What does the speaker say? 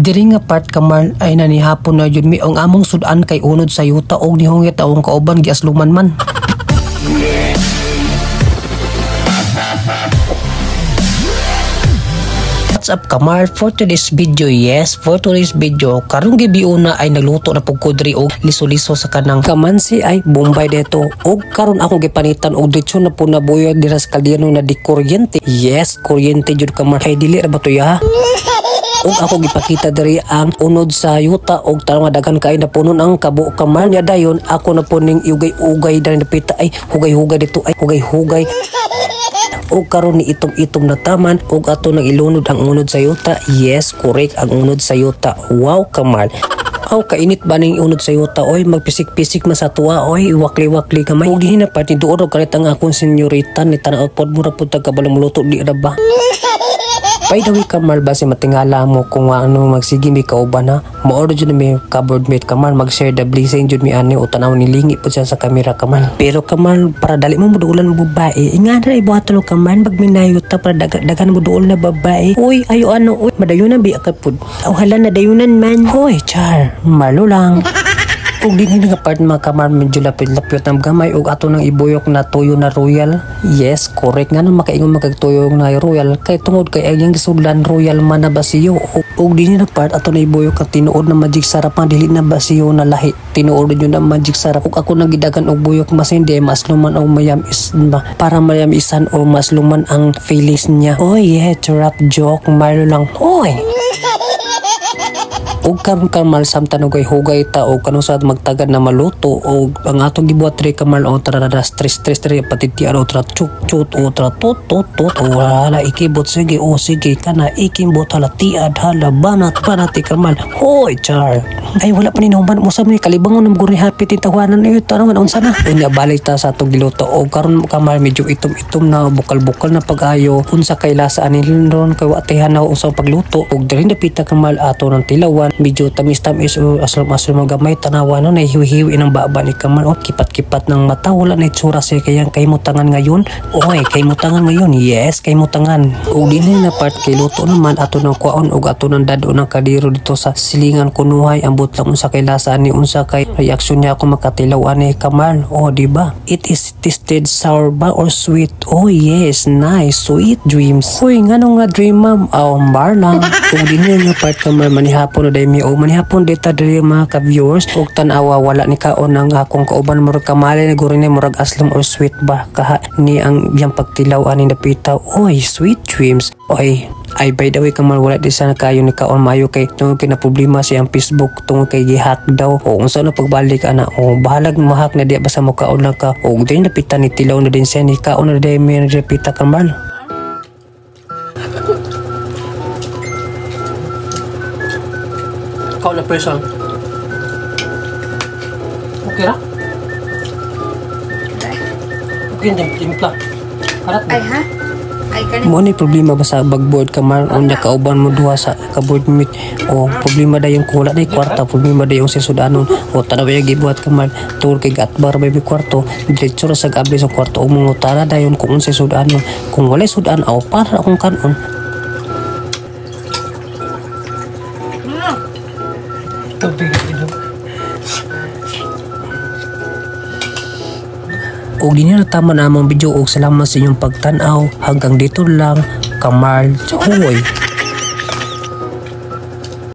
Diri nga part Kamal ay nanihapon na yun mi ang among sudan kay unod sa yuta og nihungit awong kauban giasluman man. What's up Kamal? For today's video, karong gabi una ay nagluto na pug kudri og liso-liso sa kanang kamansi ay bombay deto og karon ako gipanitan og ditso na po nabuyo dira sa kaldero na di kuryente. Yes, kuryente jud Kamal. Ay dili ra ba to ya? Og ako gipakita diri ang unod sa yuta og tarong daghan kay na punon ang kabo Kamal nya dayon ako na puning ugay-ugay dali napita ay hugay-hugay dito ay hugay-hugay. Og karon ni itom-itom na taman og ato nang ilunod ang unod sa yuta. Yes, correct, ang unod sa yuta. Wow Kamal. Aw kainit ba ning unod sa yuta oy, magpisik-pisik man sa tuwa oy, wakli-wakli kamay. Og dihin na pati duoro kalit ang akong senyorita ni tanaw pod mura pud tagkabalang muluto di ra ba. By the way Kamal, base matingala mo kung ano magsige mi kauban ha. Maoro jud mi cupboard mate Kamal, mag-share the blessing jud mi ani o tanaw nilingi pud siya sa kamera Kamal. Pero Kamal, para dali mo mudulan mo babae, ingana ra ibuhaton og Kamal magminayo ta para dagan mo duol na babae. Uy, ayo ano, uy, madayunan bi akay pud. Aw hala na dayunan man. Hoy, char, malo lang. Og dinhi nga part mga Kamal, medyo lapit-lapit ang gamay og ato nang ibuyok na tuyo na royal. Yes, correct nga nang makaingon magagtuyo na royal kay tungod kay ang gisudlan royal man na basiyo. Og dinhi nga part ato na ibuyok ang tinuod na magic sarap ang dili na basiyo na lahi. Tinuod yun na magic sarap. Og ako nagidagan og buyok masindi masluman og mayamis ba para mayamisan o masluman ang feelings niya. Oh yeah, trap joke, malo lang. Oy. Og karon Kamal samtang og hugay ta og kanang sad magtagad na maluto og ang atong gibuhat diri Kamal o tarada stress diri patiti aro tra chuk o tra tot o hala ikibot sige o sige kana ikibot hala tiad hala banat Kamal. Hoy char, ay wala pa ni nahuman mo sa ni kalibangon ng guri happy tintawanan ay tarangan unsa na unya balik ta sa atong giluto og karon Kamal medyo itom-itom na bukal-bukal na pag-ayo unsa kay lasa ani ron kay wa tihanaw usang pagluto og diri napita Kamal ato ng tilawan medyo tamis-tamis o aslam-aslam gamay tanawan na hiwi-hiwi ng baba ni Kamal o kipat-kipat ng mata wala na itsura siya kayang kaymutangan ngayon. Oy, kaymutangan ngayon. Yes, kaymutangan. O din na part kay luto naman ato ng kwaon o ato ng dado ng kadiro dito sa silingan kunuhay ambot lang unsa kay lasa ni unsa kay reaksyon niya ako makatilaw ani Kamal. O diba? It is tasted sour ba or sweet? Oh yes, nice, sweet dreams. Uy, ngano nga dream ma'am? Aw, lang. O din na part Kamal manihapon na mi o manihapon dita diri mga ka-viewers og tan-awa wala ni kaon ang akong kauban murag kamali na guro ni murag aslam or sweet ba kaha ni ang iyang pagtilaw ani napitaw. Oy, sweet dreams. Oy, ay by the way Kamal wala di sana kayo ni kaon maayo kay tungod kay na problema siyang Facebook tungod kay gihack daw o unsa na pagbalik ana o bahalag mahak na di basta mo kaon lang ka og din napitan ni tilaw na din siya ni kaon na di mi repita Kamal. Kau na person. Okay ra? Okay din timpla. Harat. Ay ha? Ay kanin. Mo ni problema ba sa bagboard Kamal unya kauban mo duha sa kaboard meet o problema dayon kung wala day kwarta problema dayon sa sudanon o tanaw ya gibuhat Kamal tur kay gatbar baby kwarto diretso ra sa abli sa kwarto o mangutara dayon kung unsa sudanon kung wala sudan aw para akong kanon. Og din na tama na among video og salamat sa inyong pagtan-aw hanggang dito lang Kamal. Hoy.